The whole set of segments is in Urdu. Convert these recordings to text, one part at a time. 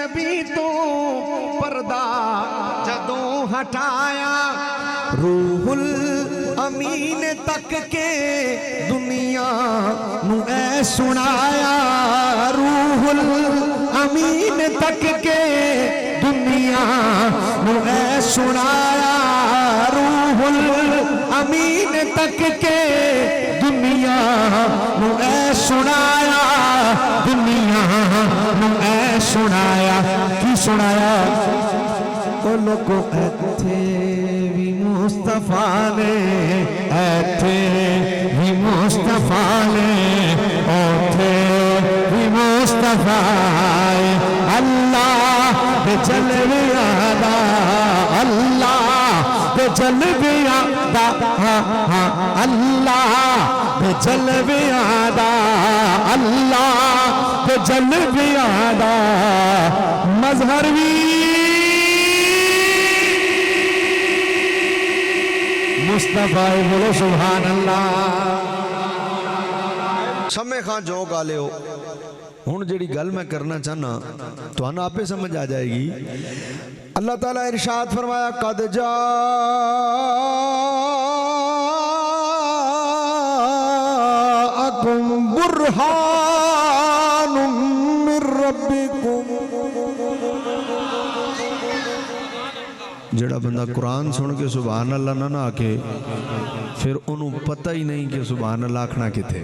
نبی تو پردہ جدوں ہٹایا روح الامین تک کے دنیا نو اے سنایا روح الامین تک کے دنیا نو اے سنایا روح الامین تک کے دنیا نو اے سنایا دنیا نو اے سنایا کی سنایا کلو کو ایتھے بھی مصطفیٰ نے ایتھے بھی مصطفیٰ نے اوتھے بھی مصطفیٰ اللہ دے جلوے آدھا اللہ دے جلوے آدھا اللہ دے جلوے آدھا اللہ دے جلوے آدھا مظہر بھی مصطفیٰ بولو سبحان اللہ سمے خان جو گالے ہو ہون جڑی گل میں کرنا چاہنا تو آنا آپ پہ سمجھ آ جائے گی اللہ تعالیٰ ارشاد فرمایا قد جاءکم برہان من ربکم جڑا بندہ قرآن سن کے سبحان اللہ نہ آکے پھر انہوں پتہ ہی نہیں کہ سبحان اللہ آکھنا کتے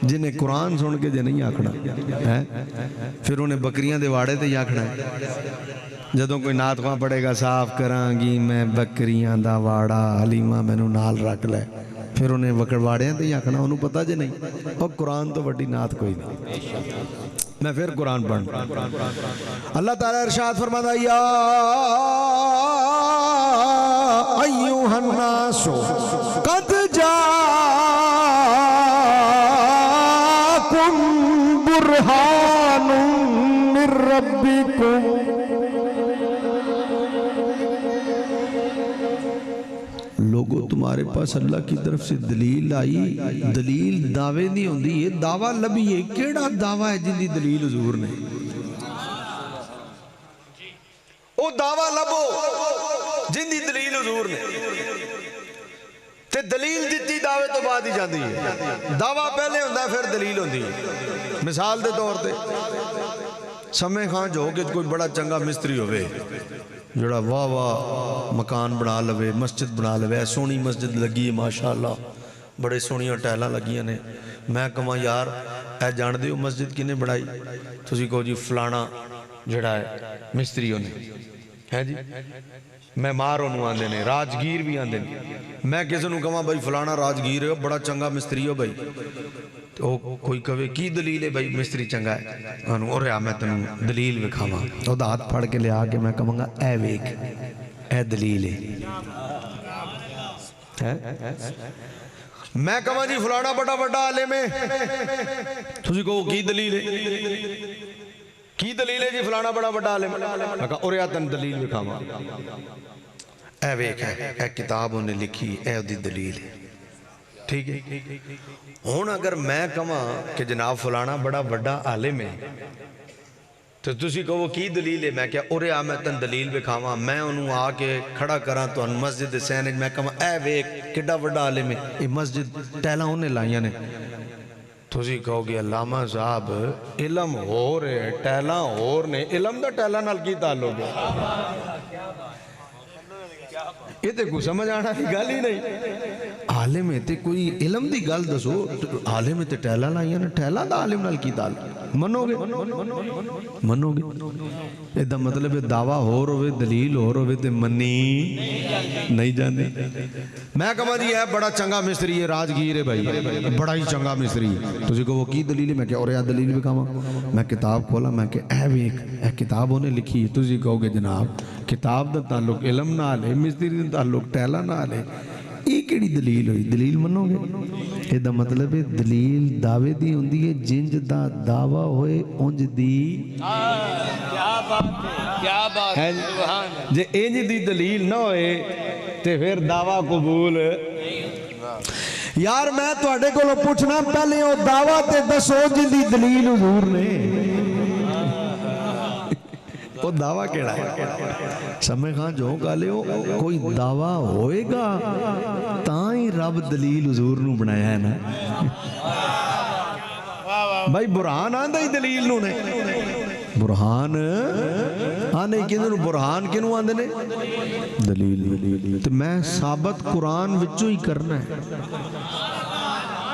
جنہیں قرآن سن کے جے نہیں آکھنا پھر انہیں بکریاں دے واڑے تے ہی آکھنا ہے جدوں کوئی نعت خواہ پڑے گا صاف کرانگی میں بکریاں دا واڑا حلیمہ میں نو نال رکھ لے پھر انہیں وکڑواڑیاں تے ہی آکھنا انہوں پتہ جے نہیں اور قرآن تو وڈی نعت کوئی نہیں میں پھر قرآن پڑھ اللہ تعالیٰ ارشاد فرماتا یا ایوہ الناس قد جاءکم برہان من ربکم لوگوں تمہارے پاس اللہ کی طرف سے دلیل آئی دلیل دعوے نہیں ہوندی یہ دعویٰ لبی ہے کیڑا دعویٰ ہے جن دی دلیل حضور نے او دعویٰ لبو جن دی دلیل حضور نے تے دلیل دیتی دعوے تو بعد ہی جاندی ہے دعویٰ پہلے ہوندہ ہے پھر دلیل ہوندی ہے مثال دے طور تے سمے خان جو کہ کوئی بڑا چنگا مستری ہوئے جڑا واہ واہ مکان بنا لوے مسجد بنا لوے سونی مسجد لگی ہے ماشاءاللہ بڑے سونی اور ٹہلاں لگیاں نے میں کہاں یار اے جان دیو مسجد کی نے بڑھائی تسی کہو جی فلانا جڑا ہے مستری ہونے ہے جی میں ماروں نو آندے نے راجگیر بھی آندے نے میں کسی نو کہاں بھائی فلانا راجگیر ہے بڑا چنگا مستری ہو بھائی تو کوئی کہے کی دلیل ہے بھائی مستری چنگا ہے انہوں اور میں تنہوں دلیل بکھاما تو دا ہاتھ پھڑ کے لے آگے میں کہوں گا اے ویک اے دلیل ہے میں کہوں جی فلانا بڑا بڑا عالم ہے تجھے کہو کی دلیل ہے جی فلانا بڑا بڑا عالم میں کہا اور تن دلیل بکھاما اے ویک ہے اے کتاب انہیں لکھی اے دی دلیل ہے ٹھیک ہے ہون اگر میں کہاں کہ جناب فلانا بڑا بڑا عالم ہے تو تسی کہو کی دلیل ہے میں کہا اور میں تن دلیل بکھاواں میں انہوں آ کے کھڑا کراں تو ان مسجد سینج میں کہاں اے ویک کڈا بڑا عالم ہے یہ مسجد ٹہلا انہیں لائیاں نے تسی کہو گے علامہ صاحب علم ہو رہے ٹہلا ہو رہے علم دا ٹہلا نال کی تعلق ہے یہ تے کوئی سمجھ آنا کی گل ہی نہیں عالم ہے تے کوئی علم دی گل دسو عالم ہے تے ٹہلا لائیاں نے ٹہلا دا عالم نال کی تعلق منو گے یہ دا مطلب دعویٰ ہو روے دلیل ہو روے تے منی نہیں جانے میں کہا جی ہے بڑا چنگا مستری ہے راجگیر ہے بھائی بڑا ہی چنگا مستری ہے تجھے کہو کی دلیل ہے میں کہا اور یا دلیل بھی کہا میں کتاب کھولا میں کہا اے ویک اے کتاب انہیں لکھی ہے تجھے کہو گے جناب کتاب دا تعلق علم نہ آلے مستری دا تعلق ٹہلا نہ آلے یہ کیڑی دلیل ہوئی دلیل منو گے یہ دا مطلب ہے دلیل دعوے دی ہوندی ہے جنج دا دعویٰ ہوئے انج دی کیا بات ہے جے انج دی دلیل نہ ہوئے تے پھر دعویٰ قبول یار میں تو اڈے کو لو پوچھنا پہلے وہ دعویٰ تے دسو جن دی دلیل حضور نے وہ دعویٰ کیڑا ہے سمے خان جو گالے ہو کوئی دعویٰ ہوئے گا تائیں رب دلیل حضور نو بنایا ہے نا بھائی برہان آندہ ہی دلیل نو نے برہان آنے کنو برہان کنو آندے نے دلیل تو میں ثابت قرآن وچو ہی کرنا ہے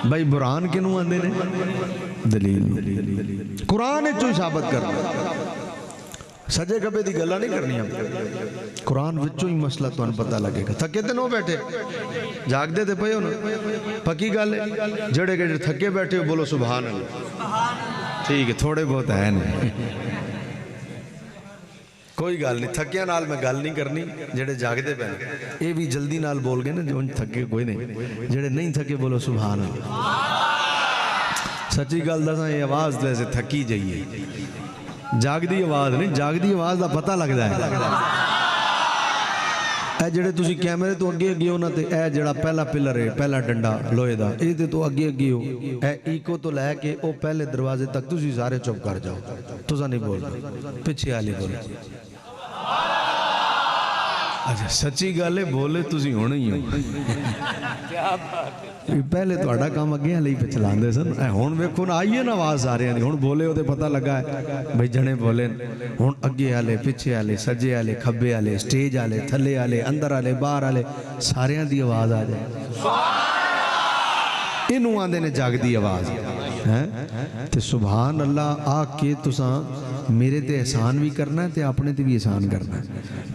بھائی برہان کنو آندے نے دلیل قرآن وچو ہی ثابت کرنا ہے سجے کبے دی گلہ نہیں کرنی ہم قرآن وچو ہی مسئلہ تو ان پتہ لگے گا تھکے تے نو بیٹھے جاگ دے تے پہے ہو نا پکی گالے جڑے کے تھکے بیٹھے ہو بولو سبحان اللہ ٹھیک ہے تھوڑے بہت ہیں نہیں کوئی گال نہیں تھکیاں نال میں گال نہیں کرنی جڑے جاگ دے پہنے یہ بھی جلدی نال بول گئے نا جو ان تھکے کوئی نہیں جڑے نہیں تھکے بولو سبحان اللہ سچی گال دساں یہ آواز تو ایسے تھکی جائیے جاگ دی آواز نہیں جاگ دی آواز دا پتہ لگ جائے اے جڑے تسی کیمرے تو اگے اگے ہونا تے اے جڑا پہلا پلر ہے پہلا ڈنڈا لوہے دا اے تے تو اگے اگے ہو اے ایکو تو لے کے او پہلے دروازے تک تسی سارے چپ کر جاؤ تسا نہیں بول پیچھے آلی بول اچھا سچی گالے بولے تسی ہونے ہی ہو پہلے تو اڑا کام اگے ہیں لئی پہ چلان دے سن ہون ویکھو نا آئیے نا آواز سارے ہیں ہون بولے ہوتے پتہ لگا ہے بھئی جنے بولے ہون اگے آلے پچھے آلے سجے آلے کھبے آلے سٹیج آلے تھلے آلے اندر آلے باہر آلے سارے ہیں دی آواز آ جائے انہوں آندے نے جاگ دی آواز تے سبحان اللہ آگ کے تساں میرے تے احسان بھی کرنا ہے تے اپنے تے بھی احسان کرنا ہے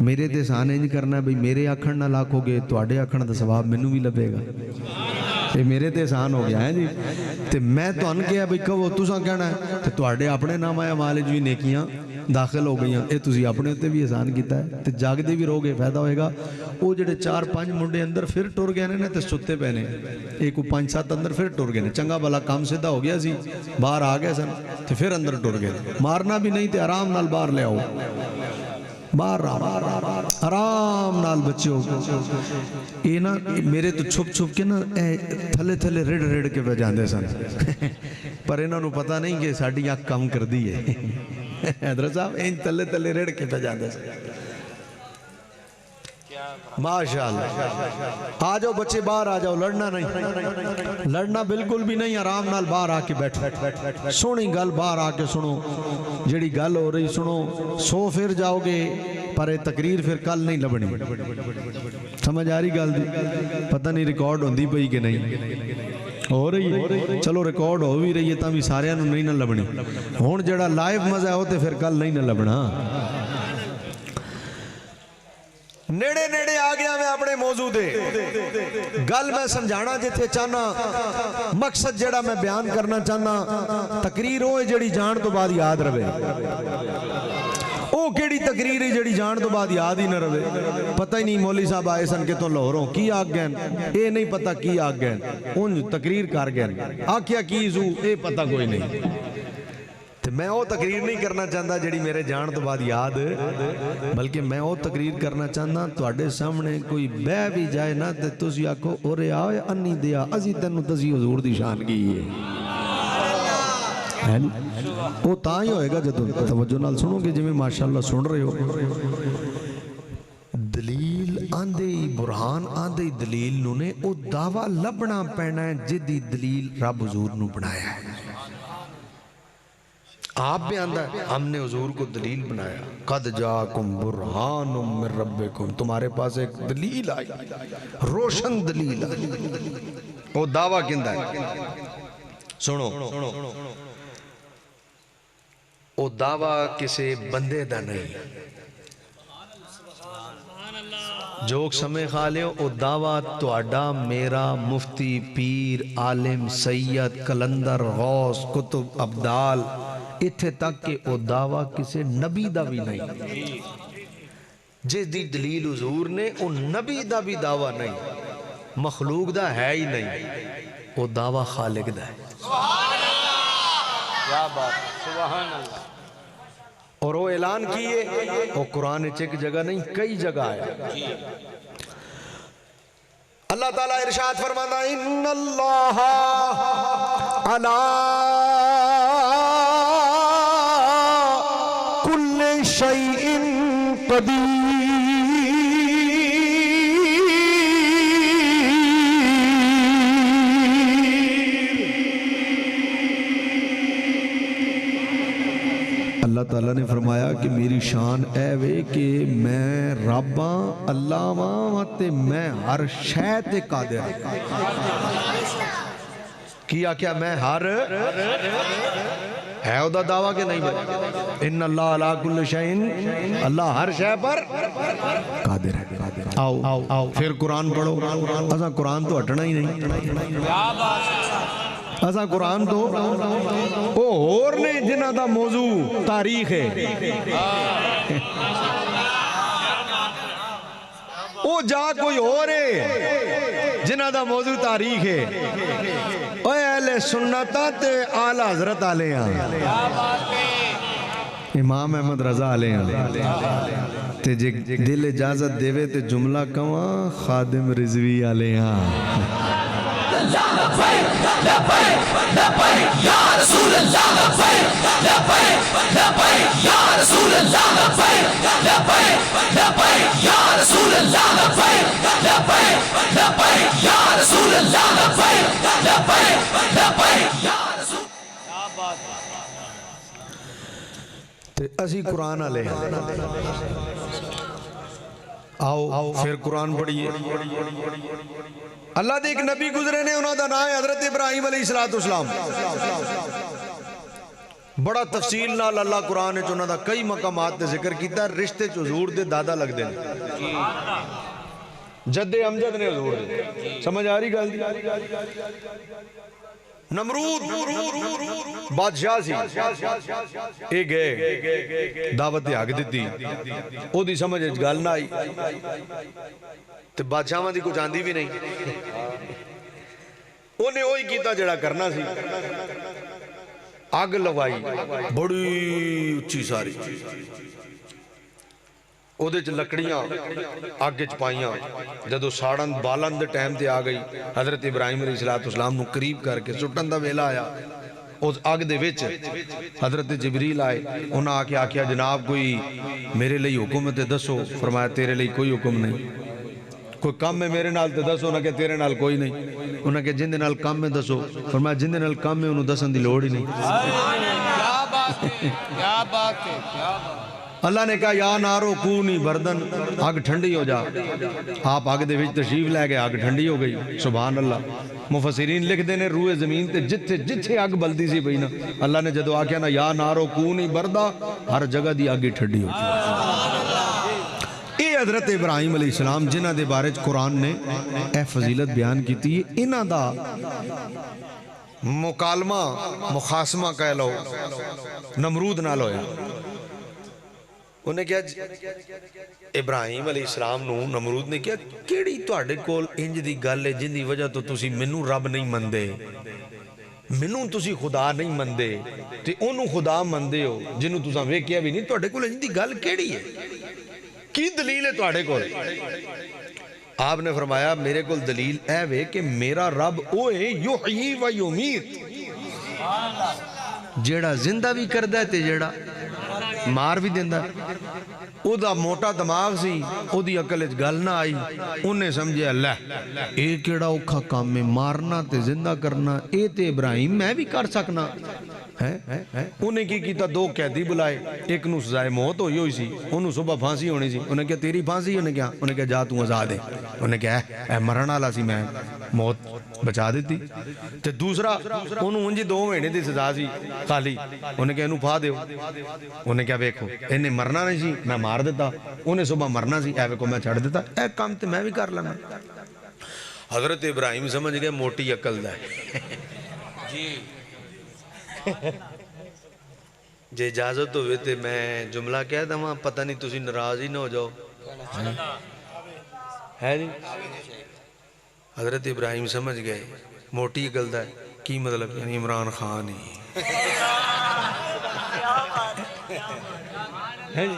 میرے تے احسان انج کرنا ہے بھئی میرے آکھن نہ لاکھو گے تو آڑے آکھن دا ثواب منو بھی لبے گا یہ میرے تے احسان ہو گیا ہے جی تے میں تو ان کیا بھئی کہو تساں کہنا ہے تے تو آڑے اپنے نام آیا مالج بھی نیکیاں داخل ہو گئی ہیں اے تسی اپنے ہوتے بھی احسان کیتا ہے تے جاگ دے بھی رو گے فائدہ ہوئے گا وہ جڑے 4-5 منڈے اندر پھر ٹور گئے نے تے ستے پہنے ایک 5-7 اندر پھر ٹور گئے چنگا بلا کام سیدھا ہو گیا سی باہر آ گئے سن تے پھر اندر ٹور گئے مارنا بھی نہیں تے آرام نال باہر لے آؤ باہر آرام نال بچے ہو یہ نا میرے تو چھپ چھپ کے نا تھلے تھلے ریڑ ریڑ کے پہ جاندے سن پر انہوں نے پتہ نہیں کہ ساڑھی آنکھ کم کر دی ہے حضرت صاحب این تلے تلے ریڑ کے پہ جاندے سن ماشاءاللہ آ جاؤ بچے باہر آ جاؤ لڑنا نہیں لڑنا بالکل بھی نہیں آرام نال باہر آ کے بیٹھو سونی گل باہر آ کے سنو جڑی گل ہو رہی سنو سو پھر جاؤ گے پر یہ تقریر پھر کل نہیں لبنی سمجھ آ رہی گل دی پتہ نہیں ریکارڈ ہوندی پئی کہ نہیں ہو رہی ہے چلو ریکارڈ ہو بھی رہی ہے تاں بھی سارے نو نہیں نہ لبنی ہون جڑا لائیو مزہ ہوتے پھر کل نہیں نہ لبنا نیڑے نیڑے آ گیا میں اپنے موضوع دے گل میں سمجھانا جتے چاہنا مقصد جڑا میں بیان کرنا چاہنا تقریر ہوئے جڑی جان تو بعد یاد رہے او کیڑی تقریر ہے جڑی جان تو بعد یاد ہی نہ رہے پتہ ہی نہیں مولوی صاحب آئے سن کے تو لاہوروں کی آگ گئن اے نہیں پتہ کی آگ گئن ان تقریر کار گئن آکھیا کی زو اے پتہ کوئی نہیں میں وہ تقریر نہیں کرنا چاہتا جڑی میرے جان تو بعد یاد بلکہ میں وہ تقریر کرنا چاہتا تواڈے سامنے کوئی بہ بھی جائے نہ تے تسی آکھو اورے آئے انی دیا ازی تینوں تسی حضور دی شان کی ہے وہ تاں ہی ہوئے گا جدو توجہ نال سنو گے جی میں ماشاءاللہ سن رہے ہو دلیل آندے برہان آندے دلیل نو نے او دعویٰ لبنا پینا ہے جدی دلیل رب حضور نو بنایا ہے آپ بھی آندہ ہے ہم نے حضور کو دلیل بنایا قد جاکم برہان من ربکم تمہارے پاس ایک دلیل آئی روشن دلیل آئی وہ دعویٰ کندہ ہے سنو وہ دعویٰ کسے بندے دا نہیں جوک سمے خالے ہو او دعویٰ تواڈا میرا مفتی پیر عالم سید کلندر غوث کتب عبدال اتھے تک کہ او دعویٰ کسے نبی دا بھی نہیں جس دی دلیل حضور نے او نبی دا بھی دعویٰ نہیں مخلوق دا ہے ہی نہیں او دعویٰ خالق دا ہے کیا بات سبحان اللہ اور وہ اعلان کیے وہ قرآن چک جگہ نہیں کئی جگہ آیا اللہ تعالیٰ ارشاد فرمانا ان اللہ علی کل شیء اللہ تعالیٰ نے فرمایا کہ میری شان اے وے کہ میں رب ہاں اللہ ہاں تے میں ہر شے تے قادر ہاں کیا کیا میں ہر ہے دا دعویٰ کہ نہیں بھائی ان اللہ علی کل شیء اللہ ہر شے پر قادر ہے آؤ پھر قرآن پڑھو اساں قرآن تو ہٹنا ہی نہیں اساں قرآن تو او اور نے جنہ دا موضوع تاریخ ہے او جا کوئی اور ہے جنہ دا موضوع تاریخ ہے اے اہل سنتہ تے اعلی حضرت علیہ امام احمد رضا علیہ تے جے دل اجازت دیوے تے جملہ کواں خادم رضوی علیہ لبیک لبیک لبیک یا رسول اللہ لبیک لبیک لبیک یا رسول اللہ لبیک لبیک لبیک یا رسول اللہ لبیک لبیک لبیک یا رسول اللہ لبیک لبیک لبیک یا رسول تے اسی قرآن والے آؤ پھر قرآن پڑھیے اللہ دے ایک نبی گزرے نے انہوں دا نام ہے حضرت ابراہیم علیہ السلام بڑا تفصیل نال اللہ قرآن ہے انہوں دا کئی مقامات تے ذکر کیتا رشتے چ حضور دے دادا لگ دے جد امجد نے حضور دے سمجھ آ رہی گل نمرود بادشاہ سی اے گئے دعوت حق دیتی او دی سمجھ گل نہ آئی تے بادشاہ دی کچھ آندی بھی نہیں انہیں وہی کیتا جڑا کرنا سی آگ لوائی بڑی اچھی ساری او دے چ لکڑیاں آگے چپائیاں جدو ساڑن بالن دے ٹائم تے آ گئی حضرت ابراہیم علیہ السلام نو قریب کر کے سٹن دا ویلا آیا اس آگ دے وچ حضرت جبریل آئے انہاں آ کے آکھیا جناب کوئی میرے لئی حکم تے دسو فرمایا تیرے لئی کوئی حکم نہیں کوئی کام ہے میرے نال تے دسو نہ کہ تیرے نال کوئی نہیں انہاں کہ جن دے نال کام میں دسو فرمایا جن دے نال کام میں انہوں دسن دی لوڑ ہی نہیں کیا بات ہے کیا بات ہے کیا بات اللہ نے کہا یا نارو کونی بردن آگ ٹھنڈی ہو جا آپ آگ دے وچ تشریف لے گئے آگ ٹھنڈی ہو گئی سبحان اللہ مفسرین لکھ دینے روئے زمین تے جتھے آگ بلدی سی پئی نا اللہ نے جدو آکھیا نا یا نارو کونی بردا ہر جگہ دی آگی ٹھنڈی ہو گئی اے حضرت ابراہیم علیہ السلام جنہ دے بارے قرآن نے اے فضیلت بیان کی تھی انہ دا مکالمہ مخاسمہ کہہ لو نمرود نہ لویا انہیں کیا ابراہیم علیہ السلام نو نمرود نے کیا کیڑی توڑے کول انج دی گل ہے جن دی وجہ تو تسی منو رب نہیں مندے منو تسی خدا نہیں مندے تے انہوں خدا مندے ہو جنہوں تساں ویکھیا بھی نہیں توڑے کول انج دی گل کیڑی ہے کی دلیل ہے توڑے کول آپ نے فرمایا میرے کول دلیل اے وے کہ میرا رب اوے یحیی و یمیت جیڑا زندہ بھی کردہ ہے تے جیڑا مار بھی دیندہ او دا موٹا دماغ سی او دی عقل اچ گل نہ آئی انہیں سمجھے اللہ اے کیڑا اوکھا کام میں مارنا تے زندہ کرنا اے تے ابراہیم میں بھی کر سکنا انہیں کی کیتا دو قیدی بلائے ایک نو سزائے موت ہوئی سی انہوں صبح پھانسی ہونی سی انہیں کہا تیری پھانسی انہیں کہا جا تو آزاد ہے انہیں کہا اے مرنا لا سی میں موت بچا دیتی تے دوسرا انہوں انجی 2 مہینے دی سزا سی خالی انہیں کہا انہوں پھا دیو انہیں کہا بیکھو انہیں مرنا نہیں سی میں مار دیتا انہیں صبح مرنا سی اے کو میں چھڑ دیتا اے کام تے میں بھی کر لینا حضرت ابراہیم سمجھ گئے موٹی عقل دا ہے جی جے اجازت ہوئے تے میں جملہ کہہ دا وہاں پتہ نہیں تسی ناراض ہی نہ ہو جاؤ ہے جی حضرت ابراہیم سمجھ گئے موٹی عقل دا ہے کی مطلب یعنی عمران خان ہی ہے جی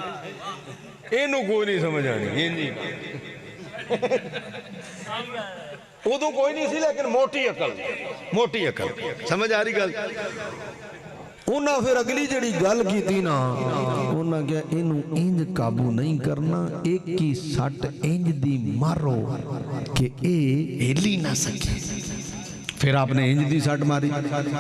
اینو کوئی نہیں سمجھ آنی جی وہ تو کوئی نہیں سی لیکن موٹی عقل سمجھ آ رہی گل انہاں پھر اگلی جڑی گل کی تھی نا انہاں کہا انہوں انج قابو نہیں کرنا ایک کی سٹ انج دی مارو کہ اے ہلی نہ سکے پھر آپ نے انج دی سٹ ماری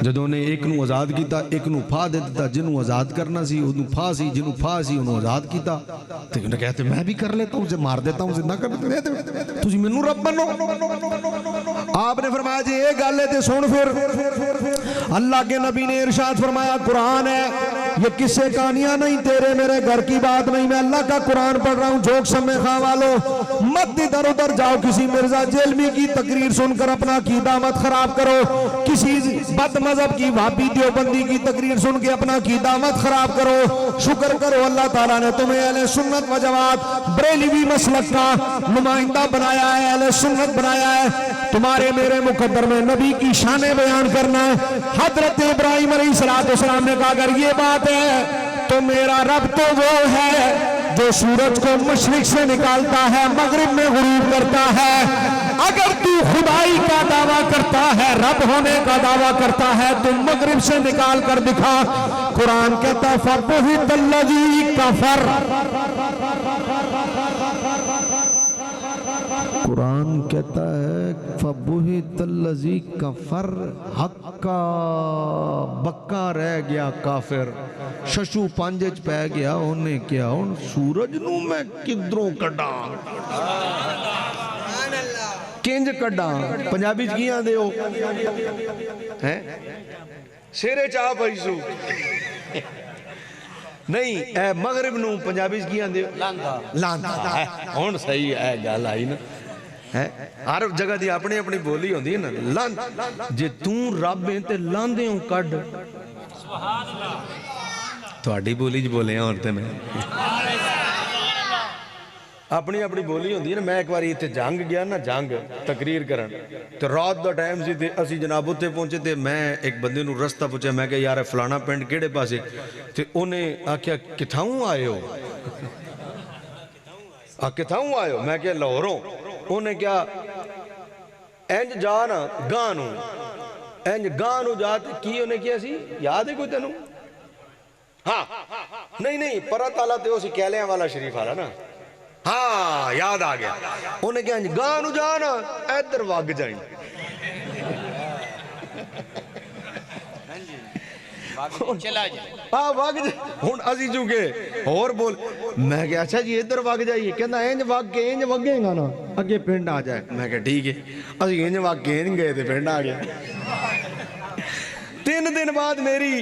جدوں نے ایک نو آزاد کیتا ایک نو پھا دیتا جنہوں آزاد کرنا سی انہوں پھا سی جنہوں پھا سی انہوں آزاد کیتا تو انہوں کہتے میں بھی کر لیتا ہوں اسے مار دیتا ہوں زندہ کر دیتا ہوں تجھے منو رب بنو آپ نے فرمایا جی ایک گل ہے تے سن پھر اللہ کے نبی نے ارشاد فرمایا قرآن ہے یہ قصے کہانیاں نہیں تیرے میرے گھر کی بات نہیں میں اللہ کا قرآن پڑھ رہا ہوں جھوک سمے خواہ والو مت ادھر ادھر جاؤ کسی مرزا جیلمی کی تقریر سن کر اپنا عقیدہ مت خراب کرو کسی بد مذہب کی وہابی دیوبندی کی تقریر سن کے اپنا عقیدہ مت خراب کرو شکر کرو اللہ تعالیٰ نے تمہیں اہل سنت و جماعت بریلوی مسلک کا نمائندہ بنایا ہے اہل سنت بنایا ہے تمہارے میرے مقدر میں نبی کی شانیں بیان کرنا ہے حضرت ابراہیم علیہ السلام نے کہا اگر یہ بات ہے تو میرا رب تو وہ ہے جو سورج کو مشرق سے نکالتا ہے مغرب میں غروب کرتا ہے اگر تو خدائی کا دعویٰ کرتا ہے رب ہونے کا دعویٰ کرتا ہے تو مغرب سے نکال کر دکھا قرآن کہتا ہے فَبُهِتَ الَّذِي كَفَرَ قرآن کہتا ہے فَبُهِتَ الَّذِي كَفَرَ حقا بکا رہ گیا کافر ششو پانجج پہ گیا انہیں کیا ان سورج نو میں کدروں کڑا کنج کڑا پنجابی چکیاں دے ہو سیرے چاہ پیسو نہیں اے مغرب نو پنجابی چکیاں دے ہو لانتا ہے ہون صحیح ہے گال آئی نا ہر جگہ دی اپنی اپنی بولی ہوندی ہے نا لان جے توں رب ہیں تے لاندے ہوں کڈ تو آڈی بولی جو بولے ہیں عورتیں میں اپنی اپنی بولی ہوندی ہے نا میں ایک بار یہ جنگ گیا نا جنگ تقریر کرن تو رات دا ٹائم سی تھے اسی جناب اتھے پہنچے تھے میں ایک بندے نو رستہ پوچھا میں کہ یار فلانا پینڈ کیڑے پاسے تو انہیں آکھیا کتھاؤں آئے ہو کتھاؤں آئے ہو میں کہ لاہوروں انہیں کیا اینج جانا گانو اینج گانو جاتے کی انہیں کیا سی یاد ہے کوئی تینوں ہاں نہیں پرہ تالا تے ہو سی کہلیاں والا شریف آلا نا ہاں یاد آ گیا انہیں کیا گانو جانا ایدر واگ جائیں چلا جائے ہاں واگ جائیں ہون ازی چونکہ اور بول میں کہا اچھا جی ادھر واگ جائیے کہنا اینج واگ کے اینج وگیں گا نا اگے پینڈ آ جائے میں کہا ٹھیک ہے ازی اینج واگ کے اینج گئے تھے پینڈ آ گیا 3 دن بعد میری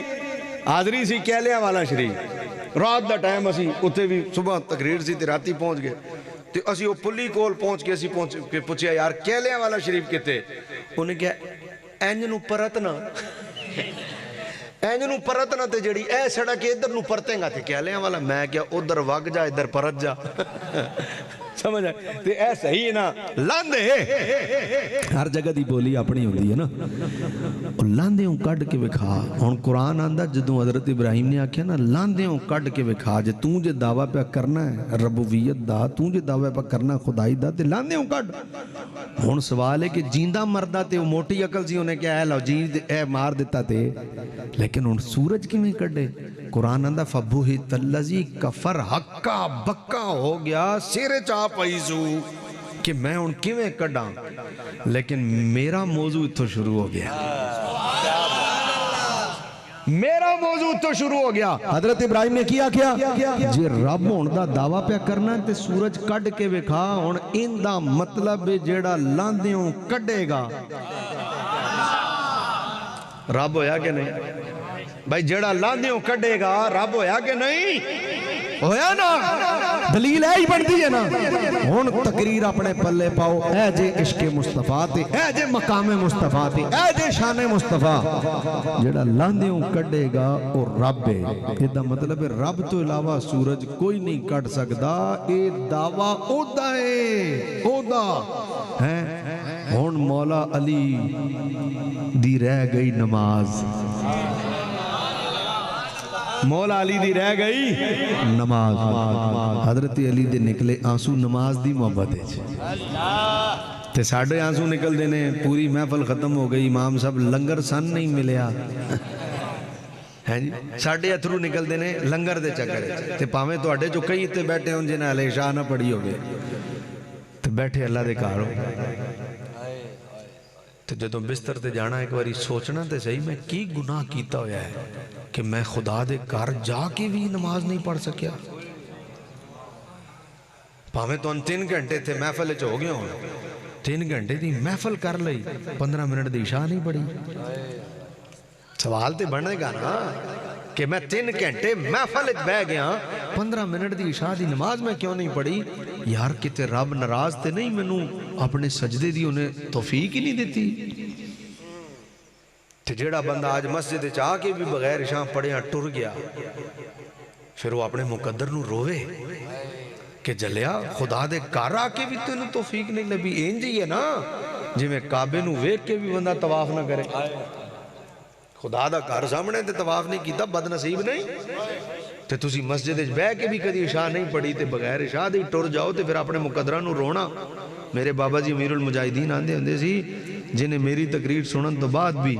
حاضری سی کہلیاں والا شریف رات دا ٹائم اسی اتھے بھی صبح تقریر سی تے راتی پہنچ گئے تو اسی وہ پلی کول پہنچ کے اسی پہنچ کے پوچھیا یار کہلیاں والا شریف کتے انہیں کہا اینج نو پرتنا اینج نو پرتنا تے جڑی اے سڑا کہ ادھر نو پرتیں گا تے کہلیاں والا میں کیا ادھر وگ جا ادھر پرت جا سمجھ آئے تے اے صحیح نا لاندے ہر جگہ دی بولی اپنی ہوندی ہے نا لاندے ہوں کڈ کے وکھا ہن قرآن آندا جدوں حضرت ابراہیم نے آکھیا نا لاندے ہوں کڈ کے وکھا جے توں جے دعویٰ پہ کرنا ہے ربوبیت دا توں جے دعویٰ پہ کرنا خدائی دا تے لاندے ہوں کڈ ہن سوال ہے کہ جیندہ مردہ تے وہ موٹی عقل سی انہیں کیا ہے لو جیند اے مار دیتا تے لیکن ہن سورج کی میں کڈے قرآن آندا فَبُهِتَ الَّذِي كَفَرَ حقا بکا ہو گیا سیرے چاہ پیسو کہ میں ان کیویں کڈاں لیکن میرا موضوع تو شروع ہو گیا میرا موضوع تو شروع ہو گیا حضرت ابراہیم نے کیا جی رب ہون دا دعویٰ پہ کرنا تے سورج کڈ کے وکھا ہون ان دا مطلب جیڑا لاندیوں کڈے گا رب ہویا کہ نہیں بھائی جیڑا لاندیوں کڈے گا رب ہویا کہ نہیں ہویا نا دلیل ہے ہی بڑھتی ہے نا ہون تقریر اپنے پلے پاؤ اے جے عشق مصطفیٰ تے اے جے مقام مصطفیٰ تے اے جے شان مصطفیٰ جیڑا لاندیوں کڈے گا اور رب ہے یہ دا مطلب ہے رب تو علاوہ سورج کوئی نہیں کٹ سکدا اے دعویٰ اودا ہے اودا ہون مولا علی دی رہ گئی نماز مولا علی دی رہ گئی نماز حضرت علی دے نکلے آنسو نماز دی محبت ہے تے ساڑھے آنسو نکل دینے پوری محفل ختم ہو گئی امام صاحب لنگر سن نہیں ملیا ہے جی ساڈے اتھرو نکلتے ہیں لنگر دے چکر تے پاویں تواڈے چوں کئی تے بیٹھے ہون جنہاں ہلے عشاء نہ پڑھی ہوگی تے بیٹھے اللہ دے گھر ہو تے جدوں بستر تے جانا ایک باری سوچنا تے صحیح میں کی گناہ کیتا ہویا ہے کہ میں خدا دے گھر جا کے بھی نماز نہیں پڑھ سکیا پاویں تو 3 گھنٹے تھے محفل چ ہو گیا ہوں 3 گھنٹے دی محفل کر لئی 15 منٹ دی عشاء نہیں پڑھی سوال تے بنے گا نا کہ میں 3 گھنٹے محفل بہ گیا 15 منٹ دی عشاء دی نماز میں کیوں نہیں پڑھی یار کتے رب ناراض تے نہیں مینوں اپنے سجدے دی انہیں توفیق ہی نہیں دیتی تے جیڑا بندہ آج مسجد چاہ کے بھی بغیر عشاء پڑھیا ٹر گیا پھر وہ اپنے مقدر نو روے کہ جلیا خدا دے گھر آ کے بھی تینوں توفیق نہیں لبی انج ہی ہے نا جی میں کعبے نو ویکھ کے بھی بندہ طواف نہ کرے خدا دا گھر سامنے تے طواف نہیں کیتا بد نصیب نہیں تے تسی مسجد وچ بیٹھ کے بھی کدی عشاء نہیں پڑھی تے بغیر عشاء دے ٹر جاؤ تے پھر اپنے مقدراں نو رونا میرے بابا جی امیر المجاہدین آندے ہوندے سی جنہیں میری تقریر سنن تو بعد بھی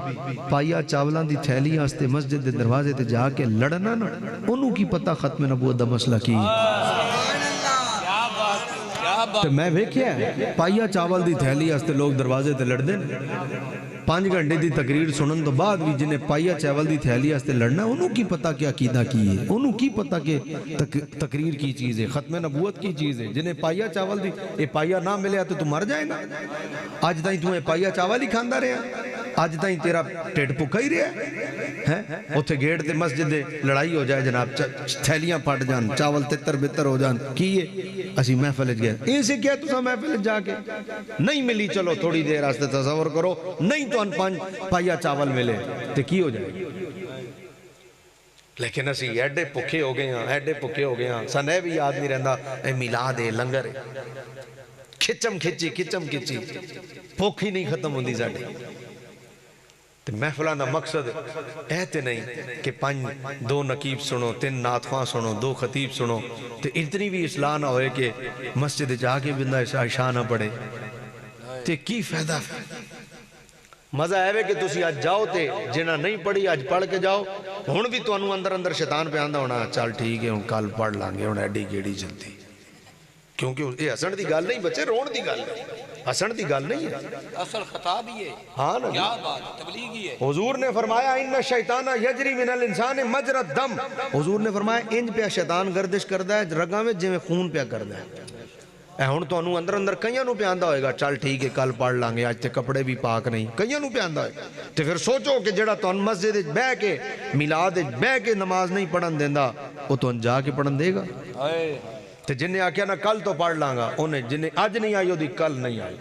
پائیا چاولاں دی تھیلی واسطے مسجد دے دروازے تے جا کے لڑنا نا انہوں کی پتہ ختم نبوت دا مسئلہ کی تے میں ویکھیا ہے پائیا چاول دی تھیلی واسطے لوگ دروازے تے لڑدے 5 گھنٹے دی تقریر سنن تو بعد بھی جنہیں پائیا چاول دی تھیلی واسطے لڑنا انہوں کی پتہ کیا عقیدہ کی ہے انہوں کی پتہ کہ تقریر کی چیز ہے ختم نبوت کی چیز ہے جنہیں پائیا چاول دی اے پائیا نہ ملے تو مر جائے گا آج تائیں تمہیں پائیا چاول ہی کھاندا رہا آج تائیں تیرا ٹیٹ پکا ہی رہا ہے اتھے گیٹ تے مسجد دے لڑائی ہو جائے جناب تھیلیاں پھٹ جان چاول تتر بتر ہو جان کیے اسی محفل گئے ایسے کیا تسا محفل جا کے نہیں ملی چلو تھوڑی دیر راستے تصور کرو نہیں تو ان 5 پائیا چاول ملے تے کی ہو جائے لیکن اسی ایڈے پکھے ہو گئے ہیں سنے بھی یاد نہیں رہندا اے میلاد ہے لنگر ہے کھچم کھچی پوکھ ہی نہیں ختم ہوندی ساڈی تے محفلان دا مقصد ایتے نہیں کہ 2 نقیب سنو 3 نعت خواں سنو 2 خطیب سنو تے اتنی بھی اصلاح نہ ہوئے کہ مسجد جا کے بندہ عشاء نہ پڑھے تے کی فائدہ مزہ ہے کہ تسی آج جاؤ تے جنہ نہیں پڑھی آج پڑھ کے جاؤ ہن بھی تو انو اندر شیطان پہ آندہ ہونا چل ٹھیک ہے ہن کل پڑھ لانگے ہن ایڈی گیڑی جلدی کیونکہ یہ حسن دی گل نہیں بچے رون دی گل نہیں حسن دی گل نہیں ہے اصل خطاب ہی ہے ہاں نا کیا بات تبلیغ ہی ہے حضور نے فرمایا ان شیطان یجری من الانسان مجرى الدم حضور نے فرمایا انج پہ شیطان گردش کردا ہے رگاں وچ جویں خون پیا کردا ہے اے ہن تانوں اندر کئیاں نو پیاندا ہوئے گا چل ٹھیک ہے کل پڑھ لیں گے اج تے کپڑے بھی پاک نہیں کئیاں نو پیاندا ہے تے پھر سوچو کہ جڑا تانوں مسجد وچ بیٹھ کے میلاد وچ بیٹھ کے نماز نہیں پڑھن دیندا او تانوں جا کے پڑھن دے گا تے جنہیں آکھیا نا کل تو پڑھ لاں گا انہیں جنہیں اج نہیں آئی دی کل نہیں آئی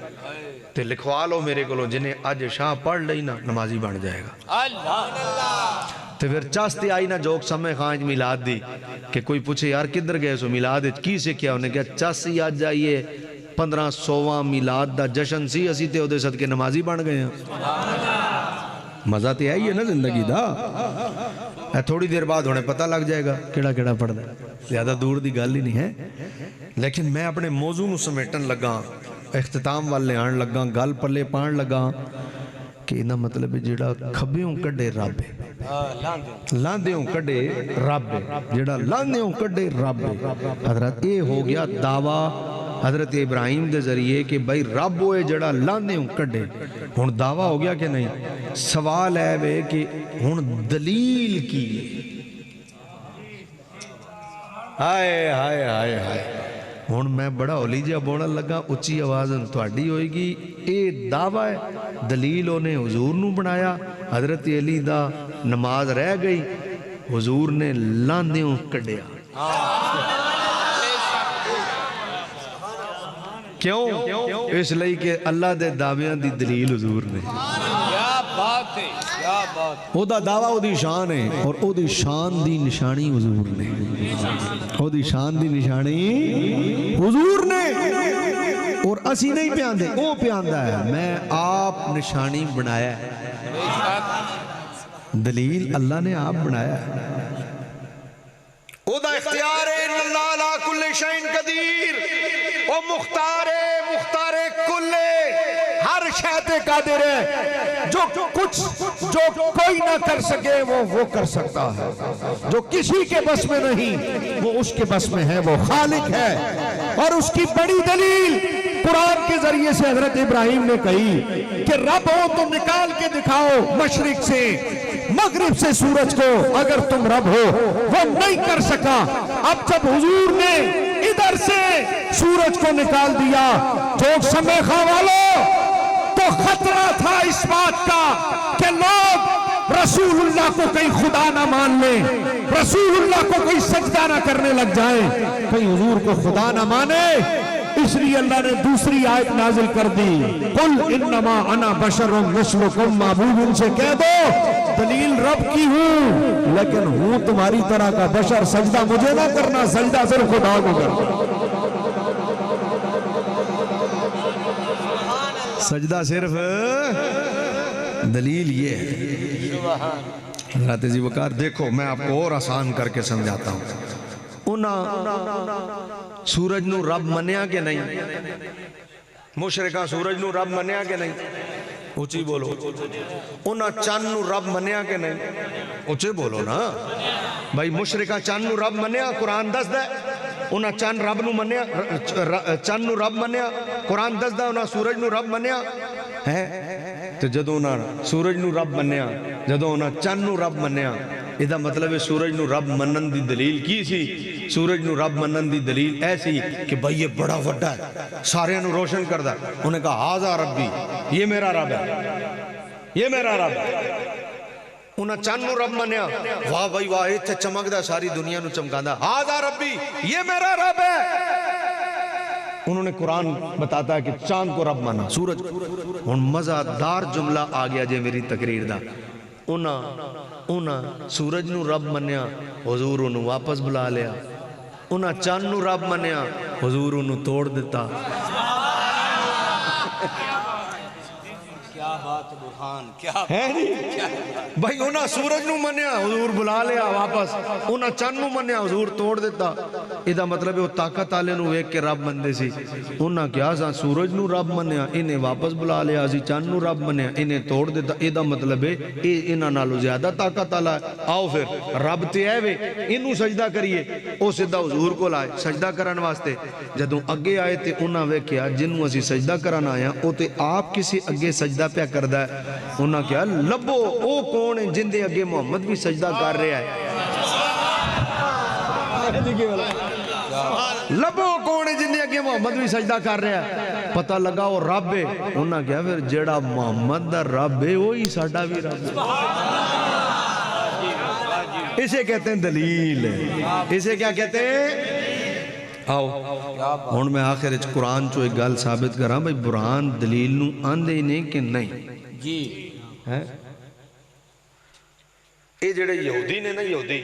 تے لکھوا لو میرے کو جنہیں اج شاہ پڑھ لئی نا نمازی بن جائے گا اللہ تے پھر چاستے آئی نا جوک سمے خانج میلاد دی کہ کوئی پوچھے یار کدھر گئے سو میلاد کی سے کیا انہیں کہا چاسی آج جائیے 1500واں میلاد دا جشن سی اسی تے اودے صدقے نمازی بن گئے ہیں مزہ تے آئی ہے نا زندگی دا تھوڑی دیر بعد ہونے پتہ لگ جائے گا کیڑا پڑھ دا زیادہ دور دی گل ہی نہیں ہے لیکن میں اپنے موضوع نو سمیٹن لگا اختتام والے آن لگا گل پلے پان لگا کہ انہا مطلب جیڑا کھبیوں کڈے رب ہے لاندیوں کڈے رب ہے جیڑا لاندیوں کڈے رب ہے حضرت اے ہو گیا دعویٰ حضرت ابراہیم دے ذریعے کہ بھائی رب ہوئے جڑا لاندیوں کڈے ہون دعویٰ ہو گیا کہ نہیں سوال ہے بے کہ ہون دلیل کی ہائے ہائے ہائے ہائے ہون میں بڑا اولی جا بونا لگا اچھی آوازن تو اڈی ہوئے گی اے دعویٰ ہے دلیل انہیں حضور نو بنایا حضرت علی دا نماز رہ گئی حضور نے لاندیوں کڈیا کیوں اس لئے کہ اللہ دے دعویاں دی دلیل حضور نے کیا بات ہے کیا بات او دا دعویٰ او دی شان ہے اور او دی شان دی نشانی حضور نے او دی شان دی نشانی حضور نے اور اسی نہیں پیاندے او پیاندہ ہے میں آپ نشانی بنایا ہے دلیل اللہ نے آپ بنایا ہے او دا اختیار ہے ان اللہ علا کل شئین قدیر او مختار کل ہر شہتے قادر ہے، جو کوئی نہ کر سکے وہ کر سکتا ہے، جو کسی کے بس میں نہیں وہ اس کے بس میں ہے، وہ خالق ہے۔ اور اس کی بڑی دلیل قرآن کے ذریعے سے حضرت ابراہیم نے کہی کہ رب ہو تو نکال کے دکھاؤ مشرق سے مغرب سے سورج کو، اگر تم رب ہو۔ وہ نہیں کر سکا۔ اب جب حضور نے ادھر سے سورج کو نکال دیا، جوگ سمیخا والو، تو خطرہ تھا اس بات کا کہ لوگ رسول اللہ کو کہیں خدا نہ مان لیں، رسول اللہ کو کوئی سجدہ نہ کرنے لگ جائیں، کہیں حضور کو خدا نہ مانے۔ اس لیے اللہ نے دوسری آیت نازل کر دی، قل انما انا بشر مثلکم، معبود ان سے کہہ دو دلیل رب کی ہوں، لیکن ہوں تمہاری طرح کا بشر، سجدہ مجھے نہ کرنا، سجدہ صرف خدا کو کرنا۔ سجدہ صرف دلیل یہ ہے۔ حضرت ذی وقار دیکھو میں آپ کو اور آسان کر کے سمجھاتا ہوں۔ انہاں سورج نو رب منیا کہ نہیں؟ مشرکہ سورج نو رب منیا کہ نہیں؟ اونچی بولو۔ انہاں چاند نو رب منیا کہ نہیں؟ اونچے بولو نا بھائی۔ مشرکہ چاند نو رب منیا، قرآن دس دے انہاں چاند رب نو منیا، چاند نو رب منیا، قرآن دس دے انہاں سورج نو رب منیا ہے۔ تو جدو انہاں سورج نو رب منیا، جدو انہاں چاند نو رب منیا، یہ مطلب ہے سورج نو رب منن دی دلیل کی سی؟ سورج نو رب منن دی دلیل ایسی کہ بھائی یہ بڑا وڈا ہے، سارے نو روشن کردہ۔ انہوں نے کہا ہاذا ربی، یہ میرا رب ہے، یہ میرا رب ہے۔ انہوں چاند نو رب منیا، واہ بھائی واہ اتھے چمک دا ساری دنیا نو چمکا دا، ہاذا ربی، یہ میرا رب ہے۔ انہوں نے قرآن بتاتا ہے کہ چاند کو رب مانا، سورج۔ ان مزادار جملہ آ گیا جے میری تقریر دا۔ انہاں سورج نو رب منیا، حضور انہوں واپس بلا لیا۔ انہاں چاند نو رب منیا، حضور انہوں توڑ دیتا۔ کیا بات برہان، کیا ہے نہیں بھائی؟ انہاں سورج نو منیا، حضور بلا لیا واپس۔ انہاں چاند نو منیا، حضور توڑ دیتا۔ ایدہ مطلب ہے وہ طاقت آلے نو ایک کے رب مندے سی۔ انہاں کیا سا سورج نو رب منیا، انہیں واپس بلا لیا، اسی چاند نو رب منیا، انہیں توڑ دیتا۔ ایدہ مطلب ہے انہاں نالو زیادہ طاقت آلہ ہے۔ آؤ پھر رب تے آئے وے، انہوں سجدہ کریے۔ او سدھا حضور کو لائے سجدہ کرن واسطے۔ جدوں اگے آئے تے انہاں ویکھیا جنوں اسی سجدہ کرن آیا، او تے آپ کسی اگے سجدہ پیا کردہ ہے۔ انہاں کیا لبو او کون ہے جن دے اگے محمد بھی سجدہ کر رہے ہے؟ لبو کون ہے جن دے اگے محمد بھی سجدہ کر رہے ہے؟ پتہ لگا وہ رب ہے۔ انہاں کیا پھر جیڑا محمد دا رب ہے وہی ساڈا بھی رب ہے۔ اسے کہتے ہیں دلیل، اسے کیا کہتے ہیں؟ آؤ ہن میں آخر اچ قرآن چو ایک گل ثابت کراں بھئی برہان دلیل نو آندے ہی نہیں کہ نہیں؟ جی اے جڑے یہودی نے نا، یہودی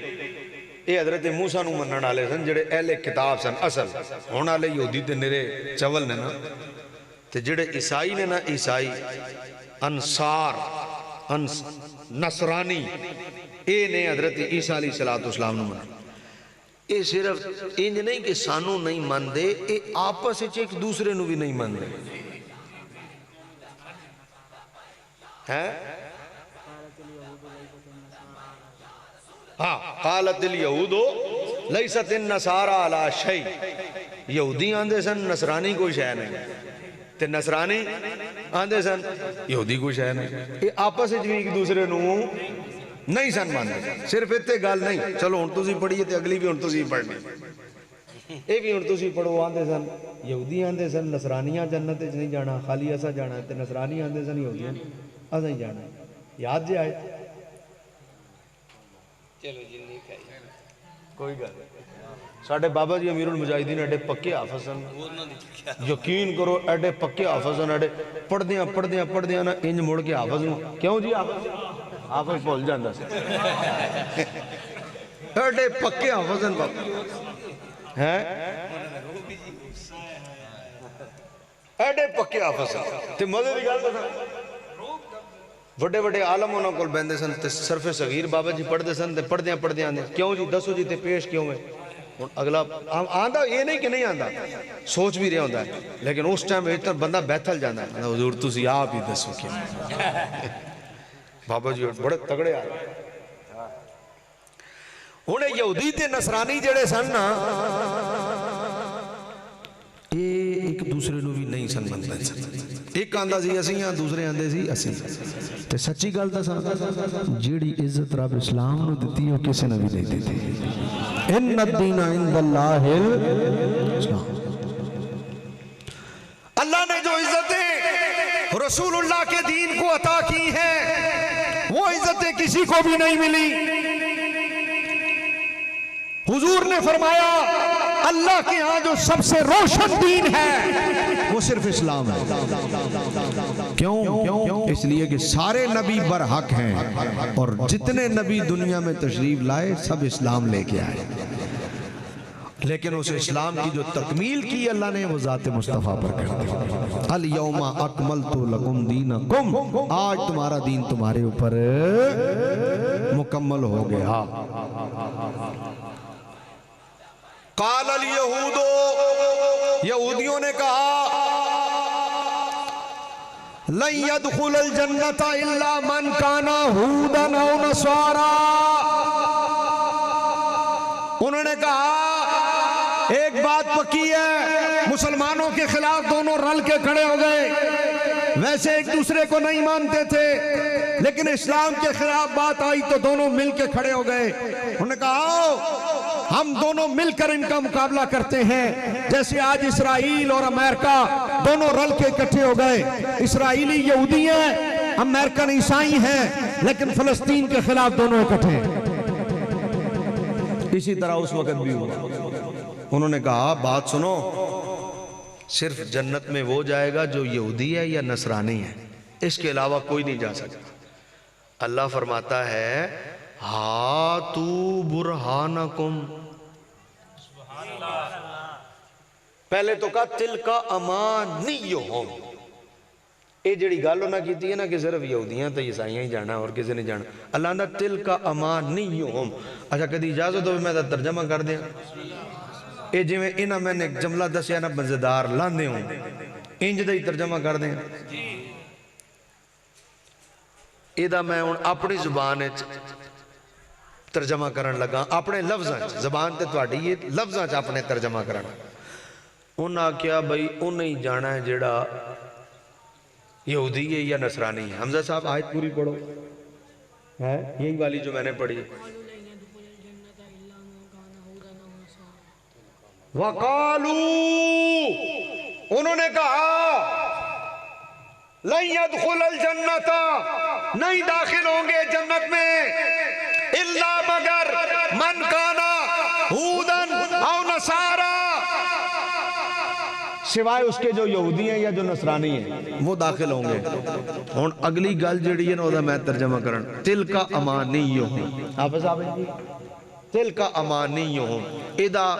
اے حضرت موسیٰ نو منن والے سن، جڑے اہل کتاب سن اصل۔ ہن والے یہودی تے نرے چول نے نا، تے جڑے عیسائی نے نا، عیسائی انصار نصرانی، اے نے حضرت عیسیٰ علیہ السلام نو منن۔ اے صرف انج نہیں کہ سانو نہیں مان دے، اے آپس وچ ایک دوسرے نو بھی نہیں مان دے ہیں۔ ہاں قالت الیہود لیست النصارى علی شیء، یہودی آندے سن نصرانی کوئی شے نہیں، تے نصرانی آندے سن یہودی کوئی شے نہیں۔ اے آپس وچ بھی ایک دوسرے نو نہیں سن مانتے۔ صرف اتنے گل نہیں، چلو ہن تسی پڑھیے تے اگلی بھی ہن تسی پڑھنی، اے بھی ہن تسی پڑھو۔ آندے سن یہودی آندے سن نصرانیاں جنت وچ نہیں جانا، خالی اسا جانا، تے نصرانی آندے سن یہودیاں اسا ہی جانا۔ یاد جے آئے چلو جی نہیں کہیے کوئی گل ساڈے بابا جی امیر المجاہدین ایڈے پکے حافظ سن، یقین کرو ایڈے پکے حافظ سن، ایڈے پڑھدیاں نا انج مڑ کے حافظ نو کیوں جی حافظ بھول جاندا سی، ایڈے پکے حافظ سن بابا ہیں، ایڈے پکے حافظ سن۔ تے مزے دی گل دساں، وڈے وڈے عالم انہاں کول بیندے سن تے صرف صغیر بابا جی پڑھدے سن تے پڑھدیاں آندے کیوں جی دسو جی تے پیش کیوں ہے؟ ہوں اگلا آندا یہ نہیں کہ نہیں آندا سوچ بھی رہا ہوتا ہے لیکن اس ٹائم اتنا بندہ بیٹھل جانا ہے حضور تسی آپ ہی دسو کیا بابا جی بڑے تگڑے آ رہے ہوں یہودی تے نصرانی جڑے سن نا یہ ایک دوسرے نو بھی نہیں سن منتے سن ایک آندا سی اسی ہاں دوسرے آندے سی اسی تے سچی گل دساں جیڑی عزت رب اسلام نو دتی او کسے نے بھی نہیں دتی ان الدین عند اللہ الاسلام اللہ نے جو عزتیں رسول اللہ کے دین کو عطا کی ہیں وہ عزتیں کسی کو بھی نہیں ملی حضور نے فرمایا اللہ کے ہاں جو سب سے روشن دین ہے وہ صرف اسلام ہے کیوں اس لیے کہ سارے نبی برحق ہیں اور جتنے نبی دنیا میں تشریف لائے سب اسلام لے کے آئے لیکن اس اسلام کی جو تکمیل کی اللہ نے وہ ذات مصطفیٰ پر کر دی الیوم اکملت لکم دینکم آج تمہارا دین تمہارے اوپر مکمل ہو گیا قال الیہود یہودیوں نے کہا لن يدخل الجنت الا من کان ہودا او نصارا انہوں نے کہا ایک بات پکی ہے مسلمانوں کے خلاف دونوں رل کے کھڑے ہو گئے ویسے ایک دوسرے کو نہیں مانتے تھے لیکن اسلام کے خلاف بات آئی تو دونوں مل کے کھڑے ہو گئے انہوں نے کہا ہم دونوں مل کر ان کا مقابلہ کرتے ہیں جیسے آج اسرائیل اور امریکہ دونوں رل کے اکٹھے ہو گئے اسرائیلی یہودی ہیں امریکن عیسائی ہیں لیکن فلسطین کے خلاف دونوں اکٹھے ہیں اسی طرح اس وقت بھی ہوا انہوں نے کہا بات سنو صرف جنت میں وہ جائے گا جو یہودی ہے یا نصرانی ہے اس کے علاوہ کوئی نہیں جا سکتا اللہ فرماتا ہے ہاتو برہانکم پہلے تو کہا تلک امانیہم اے جڑی گل انہاں کیتی ہے نا کہ صرف یہودیاں تے عیسائیاں ہی جانا اور کسی نے جانا اللہ نے تلک امانیہم اچھا کدی اجازت ہو میں ترجمہ کر دیا اے جی میں انہاں میں نے ایک جملہ دسیا نا مزیدار لاندے ہوں انج دا ہی ترجمہ کر دیں اے دا میں اپنی زبان ترجمہ کرن لگا اپنے لفظاں زبان تے تواڈی یہ لفظاں اپنے ترجمہ کرنا انہاں کیا بھئی انہیں جانا ہے جڑا یہودی ہے یا نصرانی ہے حمزہ صاحب آیت پوری پڑھو ہے یہی والی جو میں نے پڑھی وقالو انہوں نے کہا لن يدخل الجنت نہیں داخل ہوں گے جنت میں الا مگر من کانا ہودن او نصارا سوائے اس کے جو یہودی ہیں یا جو نصرانی ہیں وہ داخل ہوں گے اور اگلی گل جڑی ہے نا وہ میں ترجمہ کرن تلک امانیہم حافظ صاحب تلک امانیہم ادا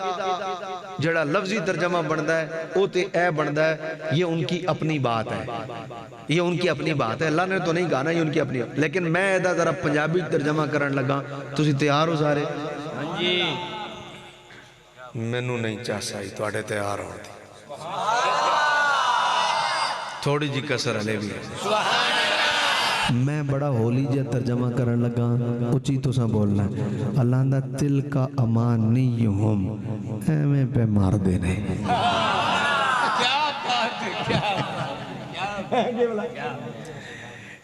جڑا لفظی ترجمہ بندا ہے او تے اے بندا ہے یہ ان کی اپنی بات ہے یہ ان کی اپنی بات ہے اللہ نے تو نہیں کہا یہ ان کی اپنی لیکن میں ادا ذرا پنجابی ترجمہ کرن لگا تسی تیار ہو سارے جی مینوں نہیں چاہتا ہی تواڈے تیار ہون دی تھوڑی جی کسر علی بھی ہے میں بڑا ہولی جا ترجمہ کرن لگا اچھی تو سا بولنا اللہ دا تل کا امانیہم ایمیں پہ مار دینے کیا بات ہے کیا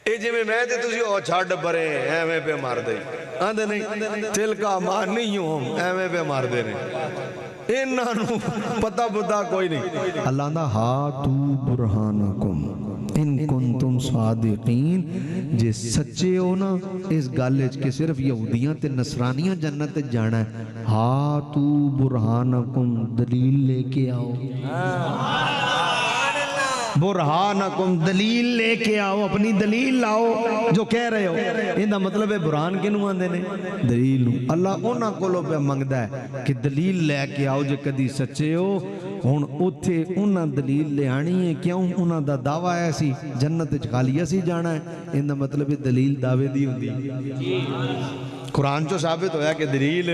اے جی میں تے تسی او چھاڑ برے ایمیں پہ مار دے آندے نہیں تل کا امانیہم ایمیں پہ مار دینے انہوں پتہ پتہ کوئی نہیں اللہ دا ہاتو برہانکم ان کنتم صادقین جے سچے ہو نا اس گالج کے صرف یہودیاں تے نصرانیاں جنت جانا ہے ہاتو برہانکم دلیل لے کے آؤ برہانکم دلیل لے کے آؤ اپنی دلیل لاؤ جو کہہ رہے ہو ان دا مطلب ہے برہان کے نو آندے نے دلیل اللہ انہاں کولو پہ منگدا ہے کہ دلیل لے کے آؤ جے کدی سچے ہو ہن اوتھے انہاں دلیل لے آنی ہے کیوں انہاں دا دعویٰ ہے سی جنت خالی سی جانا ہے ان دا مطلب ہے دلیل دعوے دی ہوندی قرآن جو ثابت ہویا کہ دلیل